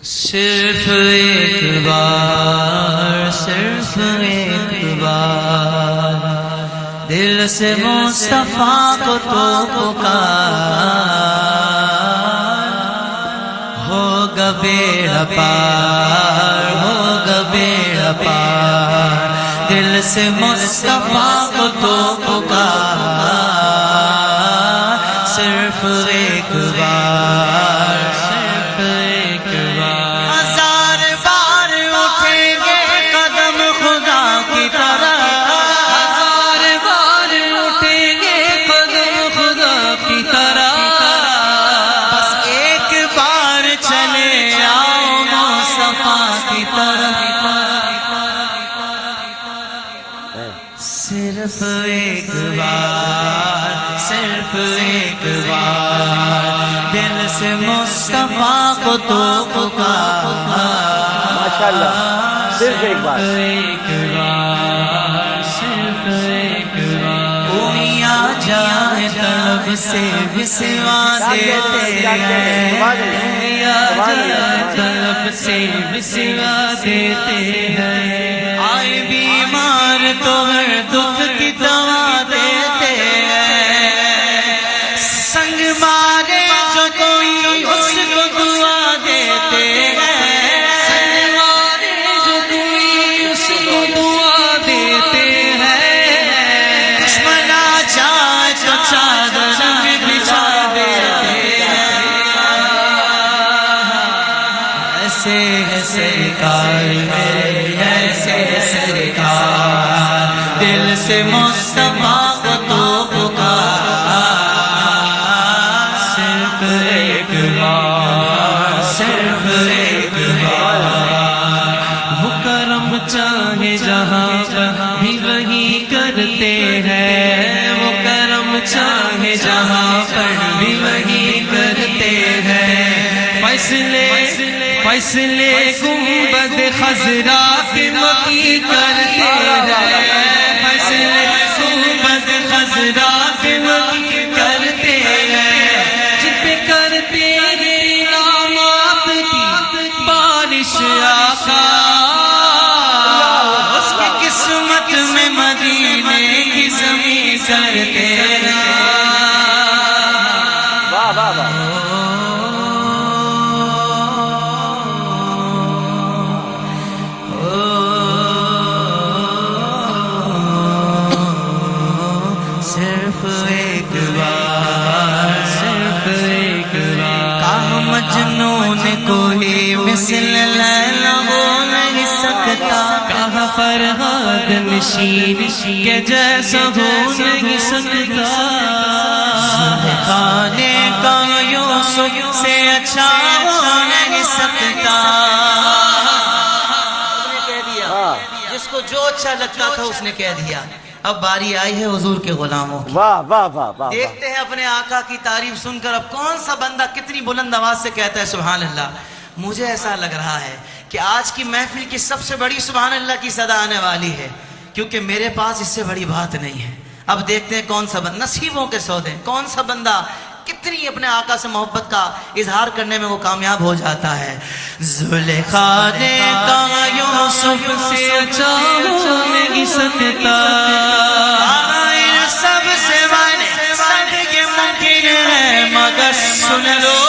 صرف ایک بار، صرف ایک بار دل سے مصطفیٰ کو تو پکار، ہوگا بیڑا پار، ہوگا بیڑا پار، دل سے مصطفیٰ کو تو پکار، صرف ایک بار، صرف ایک بار۔ ہزار بار اٹھیں گے قدم خدا کی طرف، ہزار بار اٹھیں گے قدم خدا کی طرف، بس ایک بار چلے آؤ مصطفیٰ کی طرف، صرف ایک بار، صرف ایک بار دل سے مصطفیٰ کو تو پکار، ماشاءاللہ، صرف ایک بار، ایک بار، صرف ایک بار۔ کوئی آ جائے طلب سے بھی سوا دیتے ہیں، کوئی آ جائے طلب سے بھی سوا دیتے ہیں، آئے بیمار تو ہر دکھ کی دوا دیتے ہیں، سنگ مارے جو کوئی اس کو دعا دیتے ہیں، سنگ مارے جو کوئی اس کو دعا دیتے ہیں، دشمن آ جائے تو چادر بھی بچھا دیتے ہیں، ایسے ہے سرکار میرے، ایسے ہے سرکار دل سے مصطفیٰ کو تو پکار، صرف ایک بار، صرف ایک بار۔ وہ کرم چاہے جہاں پر بھی وہی کرتے ہیں، وہ کرم چاہے جہاں پر بھی وہی کرتے ہیں، فیصلے گنبد خضرا کے مکی کرتے ہیں، فیصلے گنبد خضرا کے مکی کرتے ہیں، جن پہ کرتے ہیں انعامات کی بارش آقا، اس کی قسمت میں مدینے کی زمین کرتے ہیں۔ واہ واہ واہ، صرف ایک بار، صرف ایک بار۔ کہا مجنون کوئی مثل لیلا ہو نہیں سکتا، کہا فرہاد نشین کے جیسا ہو نہیں سکتا، خانے کا یوسف سے اچھا ہو نہیں سکتا، جس کو جو اچھا لگتا تھا اس نے کہہ دیا۔ اب باری آئی ہے حضور کے غلاموں کی، واہ واہ واہ واہ، دیکھتے ہیں اپنے آقا کی تعریف سن کر اب کون سا بندہ کتنی بلند آواز سے کہتا ہے سبحان اللہ۔ مجھے ایسا لگ رہا ہے کہ آج کی محفل کی سب سے بڑی سبحان اللہ کی صدا آنے والی ہے، کیونکہ میرے پاس اس سے بڑی بات نہیں ہے۔ اب دیکھتے ہیں کون سا بندہ، نصیبوں کے سودے، کون سا بندہ کتنی اپنے آقا سے محبت کا اظہار کرنے میں وہ کامیاب ہو جاتا ہے۔ زلیخا نے کہا یوسف سے اچھا ہو نہیں سکتا، سب سے سب یہ ممکن ہے مگر سن لو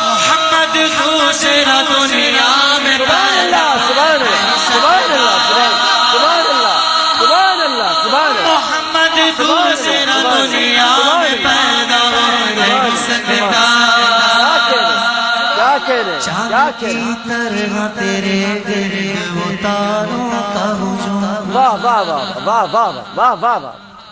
محمد دوسرا دنیا میں پیدا، سبحان اللہ، سبحان اللہ، سبحان اللہ، سبحان اللہ، سبحان اللہ، محمد دوسرا دنیا میں پیدا ہو نہیں سکتا، چاند کی طرح تیرے گرد اتاروں کا ہجوم، واہ واہ واہ واہ واہ واہ واہ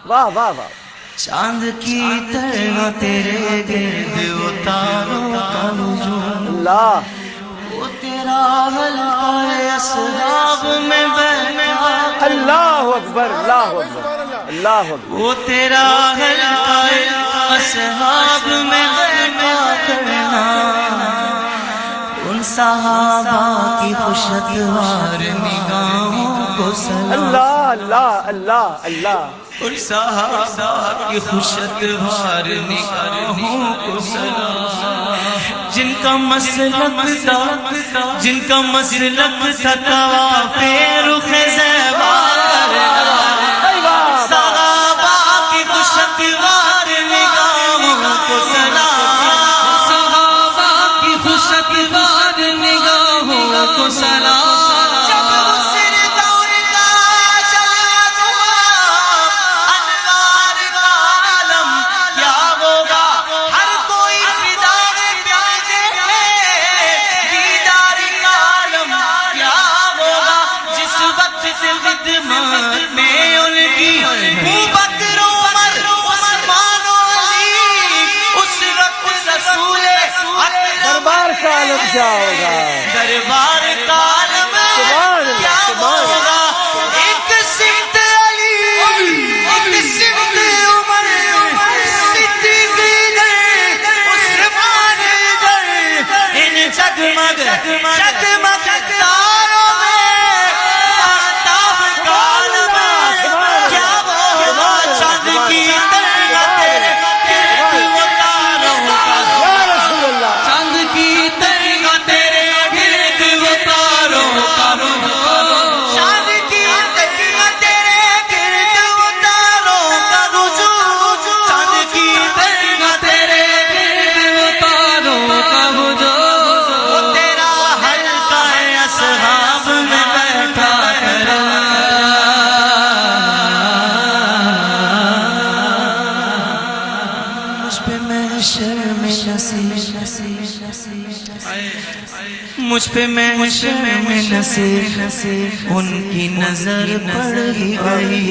واہ واہ واہ، چاند کی طرح تیرے گرد اتاروں کا ہجوم، اللہ، وہ تیرا حلقہ اسراب میں بیٹھا، اللہ اکبر، اللہ اکبر، اللہ اکبر، وہ تیرا حلقہ اسراب میں بیٹھا کرنا، ان صحابہ کی خوشگوار نگاہوں کو سلام، اللہ اللہ اللہ اللہ، ان صحابہ کی خوشگوار نگاہوں کو سلام، جن کا مسلک تھا طواف رخ زیبا کرنا، صحابہ کی خوشگوار نگاہوں کو سلام، صحابہ کی خوشگوار نگاہوں کو سلام۔ میں ان کی ابوبکر عمر عثمان و علی، اس وقت رسول دربار کا عالم کیا ہوگا، دربار کا عالم کیا ہوگا؟ ایک سمت علی، ایک سمت عمر، صدیق عثمان ان جگمگ جگمگ تاروں میں آفتاب کا عالم کیا ہوگا؟ چاند کی طرح تیرے گرد وہ تاروں کا، یا رسول اللہ، چاند کی طرح تیرے گرد وہ تاروں کا، چاند کی طرح تیرے گرد وہ تاروں کا وجود، چاند کی طرح تیرے گرد وہ تاروں کا وجود، وہ تیرا حلقہ ہے اصحاب میں بیٹھا کرا، مجھ پہ محشر میں مجھ پہ محشر میں نصیب ان کی نظر پڑ ہی گئی،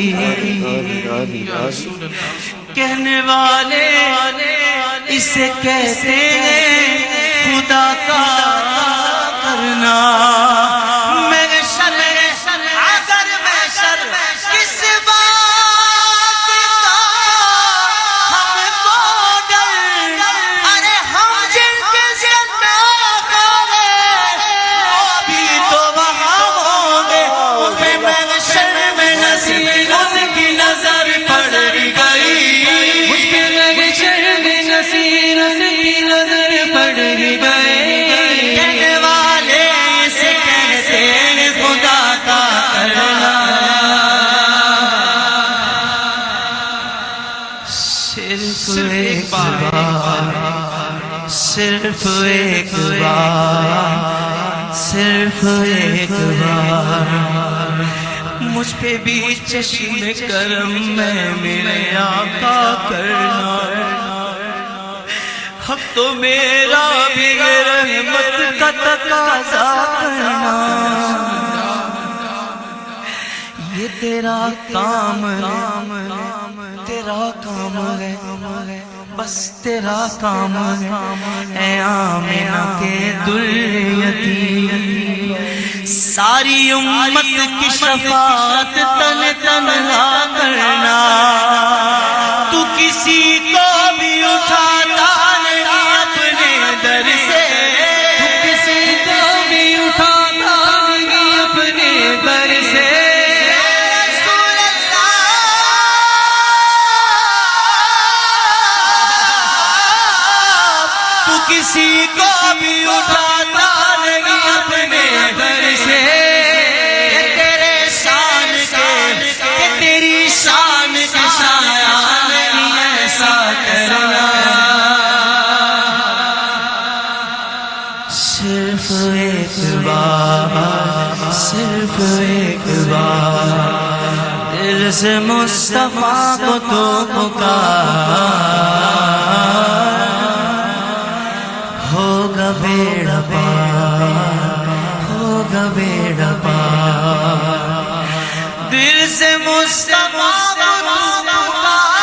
کہنے والے اسے کہتے ہیں خدا کا کرنا، محشر اگر محشر کس بات کا ہم کو ڈر، ارے ہم جن کے زندہ کرے وہ بھی تو وہاں ہوں گے، اس پہ محشر میں نصیب ان کی نظر پڑ گئی، مجھ پہ محشر میں نصیر ان کی نظر پڑ گئی، کہنے والے اسے کہتے ہیں خدا کا کرنا، صرف ایک بار، صرف ایک بار، صرف ایک بار مجھ پہ بھی چشم کرم میں میرے آقا کرنا، حق تو میرا بھی رحمت کا تقاضا کرنا، یہ تیرا کام ہے، تیرا کام ہے، بس تیرا کام ہے، اے آمنہ کے دلیتی، ساری امت کی شفاعت تنہا کرنا، تو کسی کو بھی اٹھاتا نہیں اپنے در سے، کسی کو بھی اٹھاتا نہیں اپنے در سے، رسول اللہ تو کسی کو بھی اٹھاتا نہیں اپنے در سے، تیرے شان کے تیری شان کے شایان نہیں ایسا کرنا، صرف ایک بار، صرف ایک بار دل سے مصطفیٰ کو تو پکار، ہوگا بیڑا پار، ہوگا بیڑا پار، دل سے مصطفیٰ کو تو پکار،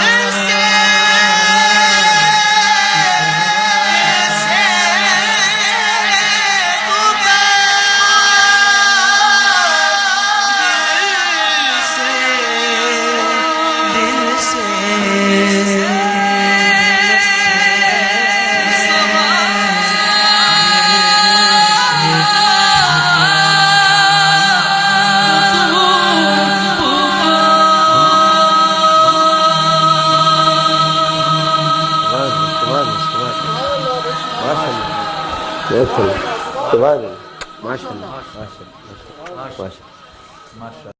دل سے سبحان اللہ، ماشاء اللہ، ماشاء اللہ، ماشاء اللہ، ماشاء اللہ.